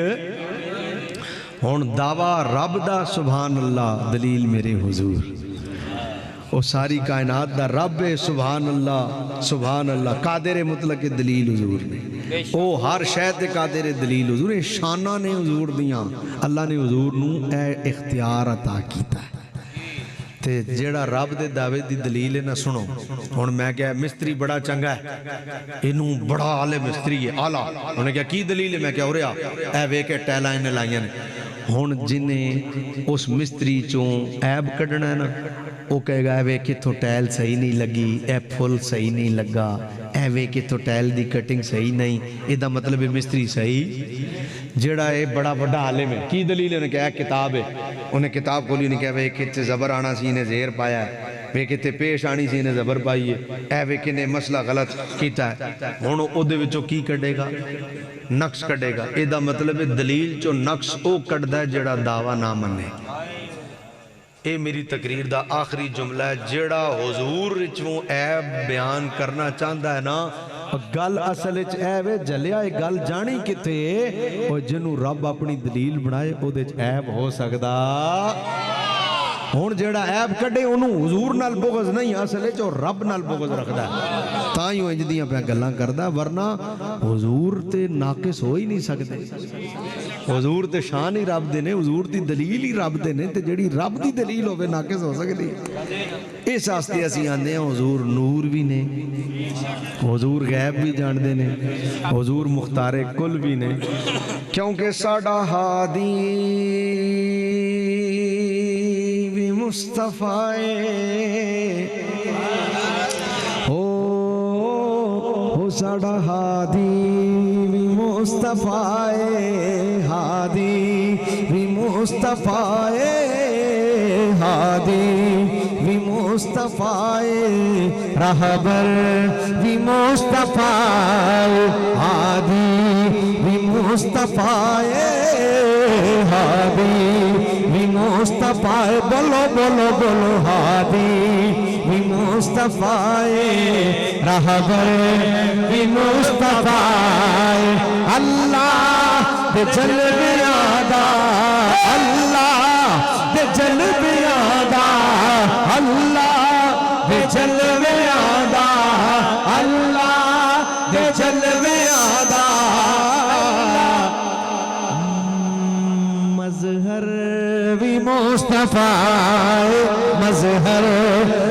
ہن دعویٰ رب دا سبحان اللہ دلیل میرے حضور او ساری کائنات دا رب ہے سبحان اللہ قادر مطلق دلیل حضور نے او ہر شے تے قادر دلیل حضور نے شاناں نے حضور دیاں اللہ نے حضور نو اے اختیار عطا کیتا ہے تے جیڑا رب دے دعوے دی دلیل ہے نہ سنو ہن میں کہا مستری بڑا چنگا ہے اینوں بڑا عالم مستری ہے اعلیٰ انہوں نے کہا کی دلیل ہے میں کہا اوریا اے وے کے ٹیلاں نے لائیاں نے ہن جنہیں اس مستری چوں عیب کڈنا ہے نا وہ کہے گا اے وے کتھوں ٹیل صحیح نہیں لگی اے پھل صحیح نہیں لگا اے وے کتھوں ٹیل دی کٹنگ صحیح نہیں ادا مطلب ہے مستری صحیح جیڑا ہے بڑا بڑا عالم ہے کی دلیل ہے انہیں کہا کتاب ہے انہیں کتاب کھولی انہیں کہا وے کتے زبر آنا سی انہیں زہر پایا ہے وے کتے پیش آنی سی انہیں زبر پائی ہے اے وے کنے مسئلہ غلط کیتا ہے ہونو او دے وچوں کی کڑے گا نقص کڑے گا ادا مطلب ہے دلیل چو نقص او کڑ دا جیڑا دعویٰ نہ منے اے میری تقریر دا آخری جملہ ہے جیڑا حضور رچوں عیب بیان کرنا چاہتا ہے نا گل اصل اچ عیب ہے جلیا ہے گل جانی کتے اور جنوں رب اپنی دلیل بنائے او دے عیب ہو سکدا ہون جیڑا عیب کڈے انہوں حضور نال بغض نہیں اصل ہے جو رب نال بغض رکھدا ہے تائیوں انجدیاں پہ گلاں کردا ورنہ حضور تے ناقص ہو ہی نہیں سکتے حضور تے شان ہی رب دے نے حضور دی دلیل ہی رب دے نے تے جڑی رب دی دلیل ہوے ناقص ہو سکدی اس واسطے اسی آندے ہیں حضور نور بھی نے حضور غیب بھی جان دے نے حضور مختار کل بھی نے کیونکہ ساڈا ہادی بھی مصطفیٰ ہو ساڈا ہادی بھی مصطفیٰ ہادی بھی مصطفیٰ ہادی بھی مصطفیٰ رہبر بھی مصطفیٰ ہادی بھی مصطفیٰ ہادی بھی مصطفیٰ بولو بولو بولو ہادی بھی مصطفیٰ رہبر بھی مصطفیٰ اللہ دے جلوے آدھا اللہ دے جلوے آدھا اللہ دے جلوے آدھا اللہ دے جلوے آدھا مظہر بھی مصطفیٰ مظہر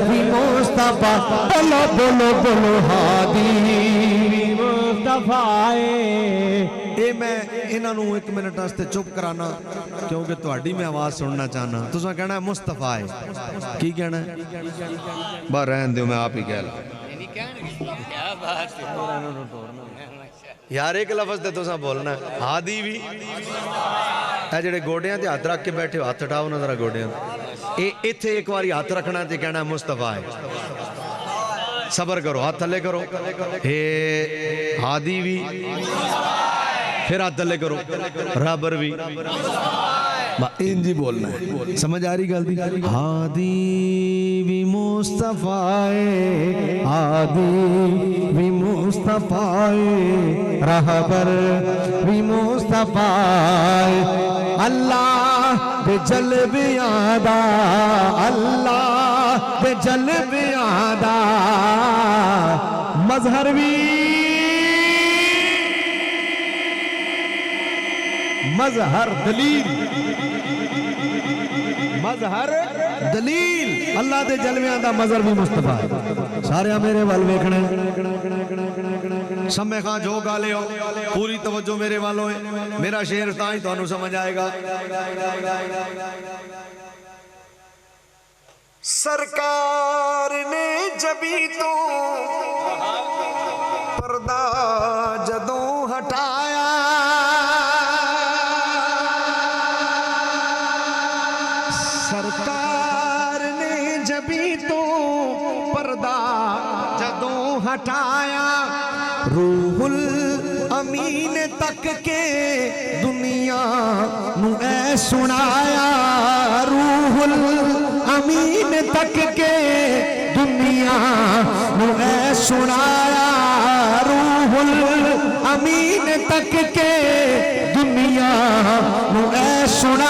بھی مصطفیٰ بولو بولو بولو ہادی بھی مصطفیٰ اے میں انہاں نوں ایک منٹ واسطے چپ کرانا کیونکہ تہاڈی میں آواز سننا چاہنا تساں کہنا ہے مصطفیٰ ہے کی کہنا ہے بس رہن دیو میں آپ ہی کہہ لا یار ایک لفظ تے تساں بولنا ہے ہادی بھی اے جڑے گوڑیاں تے ہاتھ رکھ کے بیٹھے ہو ہاتھ اٹھاؤ نہ ذرا گوڑیاں ایتھے ایک باری ہاتھ رکھنا تے کہنا ہے مصطفیٰ ہے صبر کرو ہاتھ تھلے کرو اے ہادی بھی پھر ہاتھ تھلے کرو رابر بھی انجی بولنا ہے سمجھ آ رہی گل دی ہادی بھی مصطفیٰ ہادی بھی مصطفیٰ رہبر بھی مصطفیٰ اللہ دے جلوے آدھا اللہ دے جلوے آدھا مظہر بھی مظہر دلیل مظہر دلیل اللہ دے جلویاں دا مظہر بھی مصطفیٰ سارے میرے وال ویکھنے سمے خان جو گالے ہو پوری توجہ میرے والوں ہے میرا شعر تاں ہی تانوں سمجھ آئے گا سرکار نے جبھی تو پردہ جدوں ہٹایا سرکار نے جبھی تو پردہ جدوں ہٹایا روح الامین تک کے دنیا نو اے سنایا روح الامین تک کے دنیا نو اے سنایا روح الامین تک کے دنیا نو اے سنایا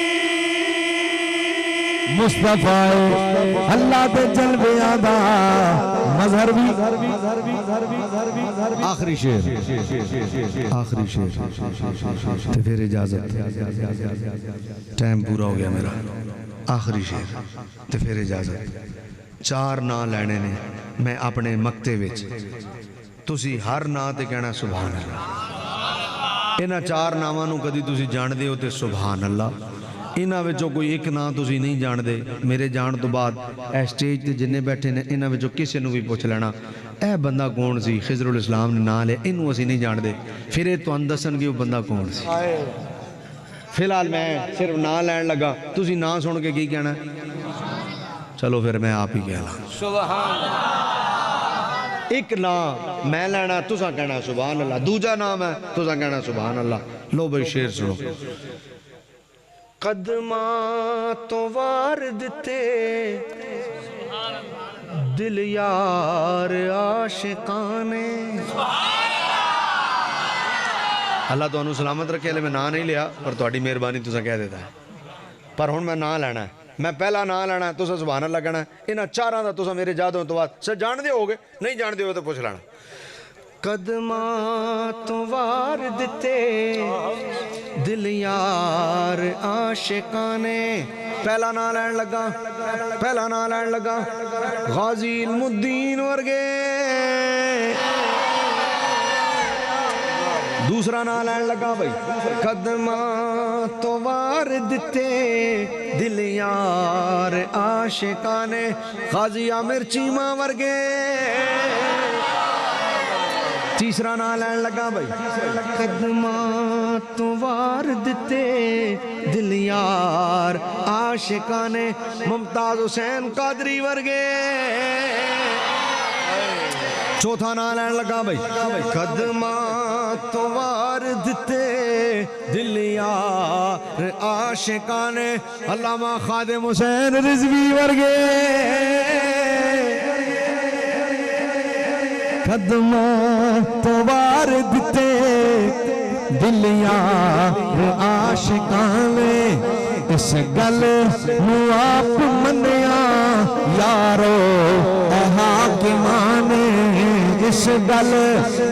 مصطفیٰ اللہ دے جلویاں دا مظہر بھی آخری شعر تو پھر اجازت ٹائم پورا ہو گیا میرا آخری شعر تو پھر اجازت 4 نا لینے نے میں اپنے مکتے وچ تسی ہر نا تے کہنا سبحان اللہ انہاں 4 ناماں نو کدی تسی جان دے ہو تے سبحان اللہ انہاں وچوں کوئی ایک نا تسی نہیں جان دے میرے جان تو بعد اے سٹیج تے جننے بیٹھے نے انہاں وچوں کسے نو بھی پوچھ لینا اے بندہ کون سی خضر الاسلام نے نا لے انہوں اسی نہیں جان دے پھر یہ تو اندسن گے وہ بندہ کون سی فی الحال میں صرف نا لین لگا تسی نا سن کے کی کہنا چلو پھر میں آپ ہی کہہ لاں سبحان اللہ ایک نا میں لینا تسا کہنا سبحان اللہ دوجا نام ہے تسا کہنا سبحان اللہ لو بھائی شعر سنو قدماں تو وار دتے دل یار عاشقانے اللہ تو انہوں سلامت رکھے لے میں نا نہیں لیا اور تہاڈی مہربانی تسا کہہ دیتا ہے پر ہن میں نا لینا ہے میں پہلا نا لینا ہے تسا سبحان اللہ کہنا ہے انہاں 4 دا تسا میرے جادوں تو بعد سر جان دے ہوگے نہیں جان دے ہو تو پوچھ لینا قدماں تو وار دتے دل یار عاشقانے پہلا نا لین لگا غازی علم الدین ورگے دوسرا نا لین لگا بھائی قدماں تو وار دتے دل یار عاشقانے غازی عامر چیمہ ورگے تیسرا نا لین لگا بھائی قدماں تو وار دتے دل یار عاشقانے ممتاز حسین قادری ورگے چوتھا نا لین لگا بھائی قدماں تو وار دتے دل یار عاشقانے علامہ خادم حسین رضوی ورگے قدماں تو وار دتے دل یار عاشقانے اس گل نو آپ منیا یارو اے حاکمانے اس گل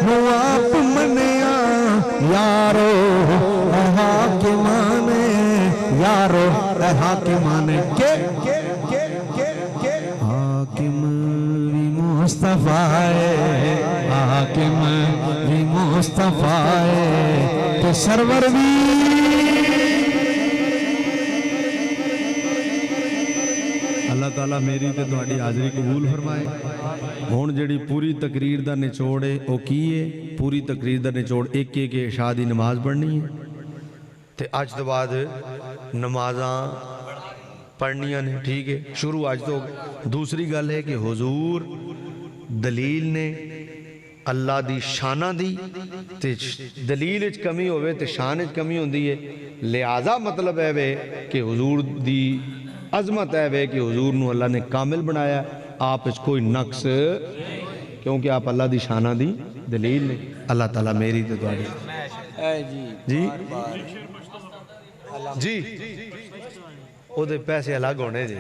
نو آپ منیا یارو اے حاکمانے یارو اے حاکمانے کہ حاکم بھی مصطفیٰ ہے حاکم بھی مصطفیٰ ہے کہ سرور بھی اللہ تعالیٰ میری تے تہاڈی حاضری قبول فرمائے ہن جڑی پوری تقریر دا نچوڑ ہے او کی ہے پوری تقریر دا نچوڑ ایک ایک عشاء دی نماز پڑھنی ہے تے اج تو بعد نمازاں پڑھنیاں نے ٹھیک ہے شروع اج تو دوسری گل ہے کہ حضور دلیل نے اللہ دی شانہ دی تے دلیل اچ کمی ہوئے تے شان اچ کمی ہوندی ہے لہذا مطلب ہے بے کہ حضور دی عظمت ہے بے کہ حضور نو اللہ نے کامل بنایا آپ اس کوئی نقص کیونکہ آپ اللہ دی شانہ دی دلیل نے اللہ تعالیٰ میری تو جی جی او دے پیسے الگ ہونے جی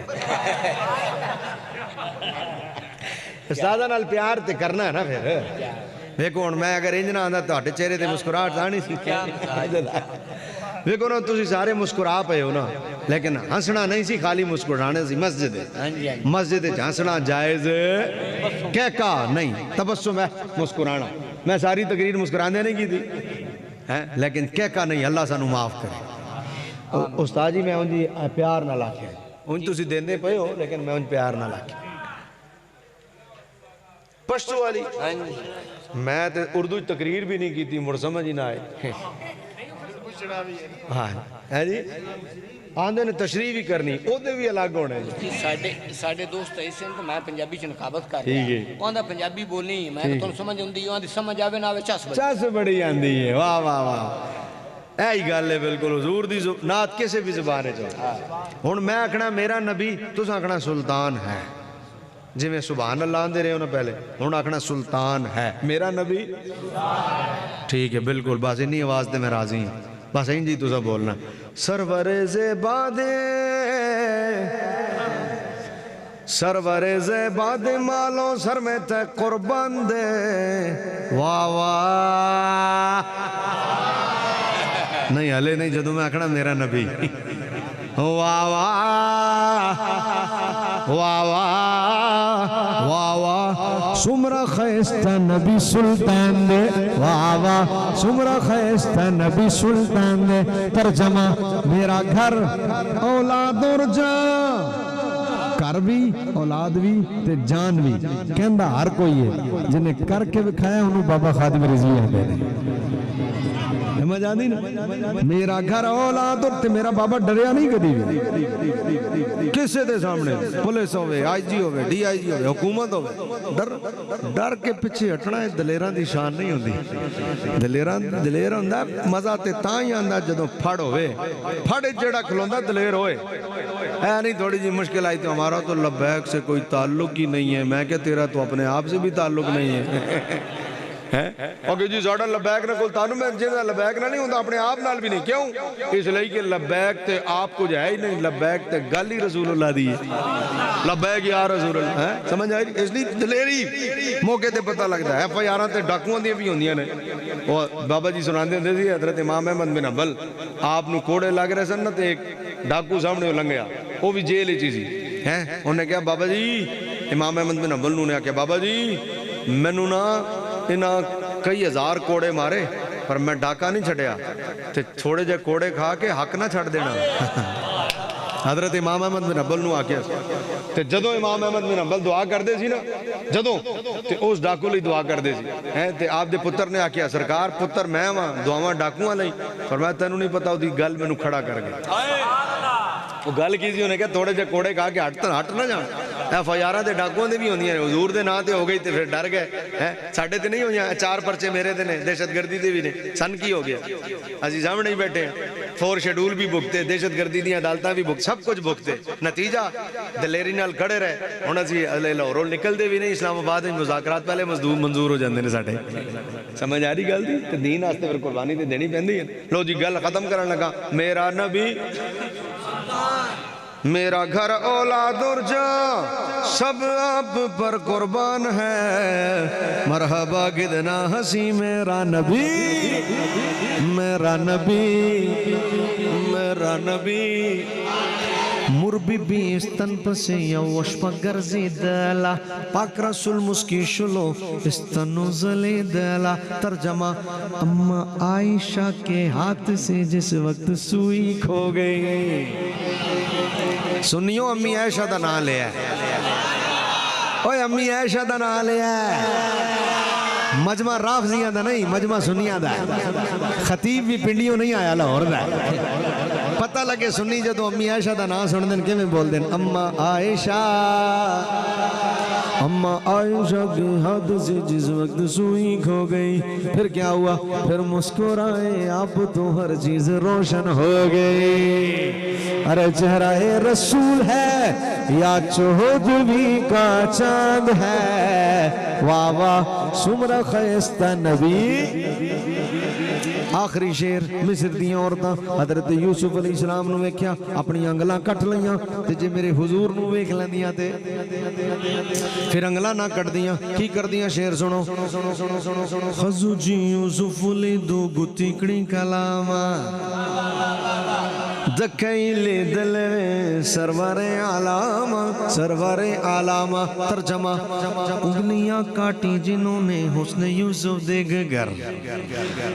استادہ نال پیار تے کرنا ہے نا پھر دیکھو ہن میں اگر انج نہ آندا تہاڈے چہرے تے مسکراہٹ آنی سی دیکھو نا تسی سارے مسکرا پئے ہو نا لیکن ہنسنا نہیں سی خالی مسکرانے سی مسجد ہنسنا جائز کہکا نہیں تبسم ہے مسکرانا میں ساری تقریر مسکرانے نہیں کی تھی لیکن کہکا نہیں اللہ سانو معاف کرے استاد جی میں ان جی پیار نہ لاکھے ان تسی دیندے پئے ہو لیکن میں ان پیار نہ لاکھے پشتو والی میں تے اردو تقریر بھی نہیں کی تھی مڑ سمجھ ہی نہ آئے ہاں ہے جی آندھے نے تشریح بھی کرنی او دے بھی الگ ہونے جی ساڑھے دوست ایسے ہیں تو میں پنجابی چ نقابت کر رہا ہوں آندھا پنجابی بولنی میں تو سمجھ ہوندی آندھی سمجھ آوے نہ آوے چس بڑی آندھی ہے واہ واہ واہ اے ہی گل ہے بالکل حضور دی نعت کسے بھی زبانے چاہو ہن میں آکھنا میرا نبی تساں آکھنا سلطان ہے جی میں سبحان اللہ آندھے رہے ہو نا پہلے ہن آکھنا سلطان ہے میرا نبی ٹھیک ہے بالکل بس انی آواز تے میں راضی ہوں بس این جی تو سب بولنا سرور زیباد سرور زیباد مالوں سر میں تے قربان دے واہ واہ نہیں ہلے نہیں جدو میں آکھنا میرا نبی واہ واہ واہ واہ واہ واہ سمرا خیستہ نبی سلطان دے واہ واہ سمرا خیستہ نبی سلطان دے ترجمہ میرا گھر اولاد اور جان کر بھی اولاد بھی تے جان بھی کہندہ ہر کوئی ہے جنہیں کر کے بکھایا انہوں بابا خادم رضوی ہے سمجھ آدھی نا میرا گھر اولاد اور تے میرا بابا ڈریا نہیں کدی بھی کسے دے سامنے پولیس ہوئے آئی جی ہوئے ڈی آئی جی ہوئے حکومت ہوئے ڈر کے پچھے ہٹنا ہے دلیران دی شان نہیں ہوندی دلیر ہوندہ مزہ تے تائیں آندہ جدوں پھڑ ہوئے پھڑے جڑا کھلوندہ دلیر ہوئے اے نہیں تھوڑی جی مشکل آئی تو ہمارا تو لبیک سے کوئی تعلق ہی نہیں ہے میں کہ تیرا تو اپنے آپ سے بھی تعلق نہیں ہے اوکے جی زیادہ لبیک نہ کل تانوں میں جنہا لبیک نہ نہیں ہوتا اپنے آپ نال بھی نہیں کیوں اس لئے کہ لبیک تے آپ کو جائے ہی نہیں لبیک تے گل ہی رسول اللہ دی ہے لبیک یا رسول اللہ سمجھ آئی اس لئے دلیری موقع تے پتہ لگتا ہے FIR تے ڈاکوان دیا بھی ہوندیاں نے اور بابا جی سناندے ہوندے تھی حضرت امام احمد بن حنبل آپ نو کوڑے لگ رہے سن تے ایک ڈاکو سامنے ہو لنگیا وہ بھی جیل ہی چیزی انہوں نے کہا بابا جی امام احمد بن حنبل نے کہا بابا جی میں نو نا انہاں کئی ہزار کوڑے مارے پر میں ڈاکا نہیں چھڑیا تے تھوڑے جے کوڑے کھا کے حق نہ چھڑ دینا حضرت امام احمد بن حنبل نو آکیا تے جدوں امام احمد بن حنبل دعا کر دے سی نا جدوں تے اس ڈاکو لئی دعا کر دے سی تے آپ دے پتر نے آکیا سرکار پتر میں ہاں دعاواں ڈاکوواں لئی فرمایا تینوں نہیں پتا دی گل مینوں کھڑا کر گئی وہ گل کی سی انہیں کہا تھوڑے جے کوڑے کھا کے ہٹ نہ جان FIR تے ڈاکووں دے بھی ہوندیاں نے حضور دے نا تے ہو گئی تے پھر ڈر گئے ساڈے تے نہیں ہویاں 4 پرچے میرے تے نے دہشت گردی دے بھی نے سن کی ہو گیا اسی سامنے ہی بیٹھے ہیں 4 شیڈول بھی بکتے دہشت گردی دیاں عدالتاں بھی بک سب کچھ بکتے نتیجہ دلیری نال کھڑے رہے ہن اسی لاہوروں نکلدے بھی نہیں اسلام آباد وچ مذاکرات پہلے منظور ہو جاندے نے ساڈے سمجھ آ رہی گل دی تے دین واسطے پھر قربانی تے دینی پیندی ہے لو جی گل ختم کرن لگا میرا نبی میرا گھر اولاد اور جان سب آپ پر قربان ہے مرحبا کتنا ہنسی میرا نبی میرا نبی میرا نبی مربی بیستن پسی یوش پا گرزی دلا پاک رسول مسکی شلو استنو زلی دلا ترجمہ اما عائشہ کے ہاتھ سے جس وقت سوئی کھو گئی سنیو امی عائشہ دا نام لیا اوہ امی عائشہ دا نام لیا مجمع رافضیاں دا نہیں مجمع سنیاں دا خطیب بھی پنڈیوں نہیں آیا لاہور دا پتہ لگے سنی جدو امی عائشہ دا نام سن دن کیویں بول دن اما عائشہ کے ہاتھ سے جس وقت سوئی کھو گئی پھر کیا ہوا پھر مسکرائے آپ تو ہر چیز روشن ہو گئی ارے چہرہ رسول ہے یا چہجوی کا چاند ہے واہ واہ سمرہ خیستہ نبی آخری شیر مصر دیاں عورتاں حضرت یوسف علیہ السلام نو ویکھیا اپنی انگلاں کٹ لیاں تے جے میرے حضور نو ویکھ لیندیاں تے پھر انگلاں نہ کٹ دیاں کی کر دیاں شیر سنو خزو جی یوسف لی دو گتیکڑی کلاما دکھائیلے دلوے سرور علامہ ترجمہ انگلیاں کاٹی جنہوں نے حسن یوسف دے گر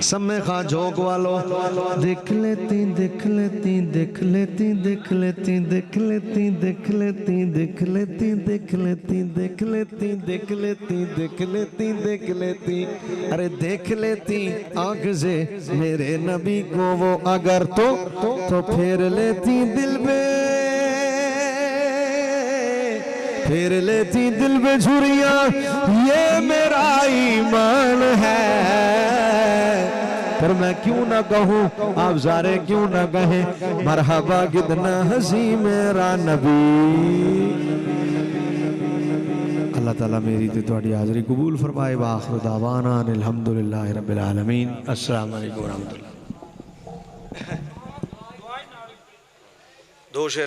سمے خواہ جھوک والو دیکھ لیتی دیکھ لیتی دیکھ لیتی دیکھ لیتی دیکھ لیتی دیکھ لیتی دیکھ لیتی دیکھ لیتی دیکھ لیتی دیکھ لیتی دیکھ لیتی دیکھ لیتی ارے دیکھ لیتی آنکھ سے میرے نبی کو وہ اگر تو پھر لیتی دل میں پھر لیتی دل میں جھریاں یہ میرا ایمان ہے پر میں کیوں نہ کہوں آپ سارے کیوں نہ کہیں مرحبا کتنا ہنسی میرا نبی اللہ تعالیٰ میری تے تواڈی حاضری قبول فرمائے وآخر دعوانا الحمدللہ رب العالمین السلام علیکم ورحمۃ اللہ دو شعر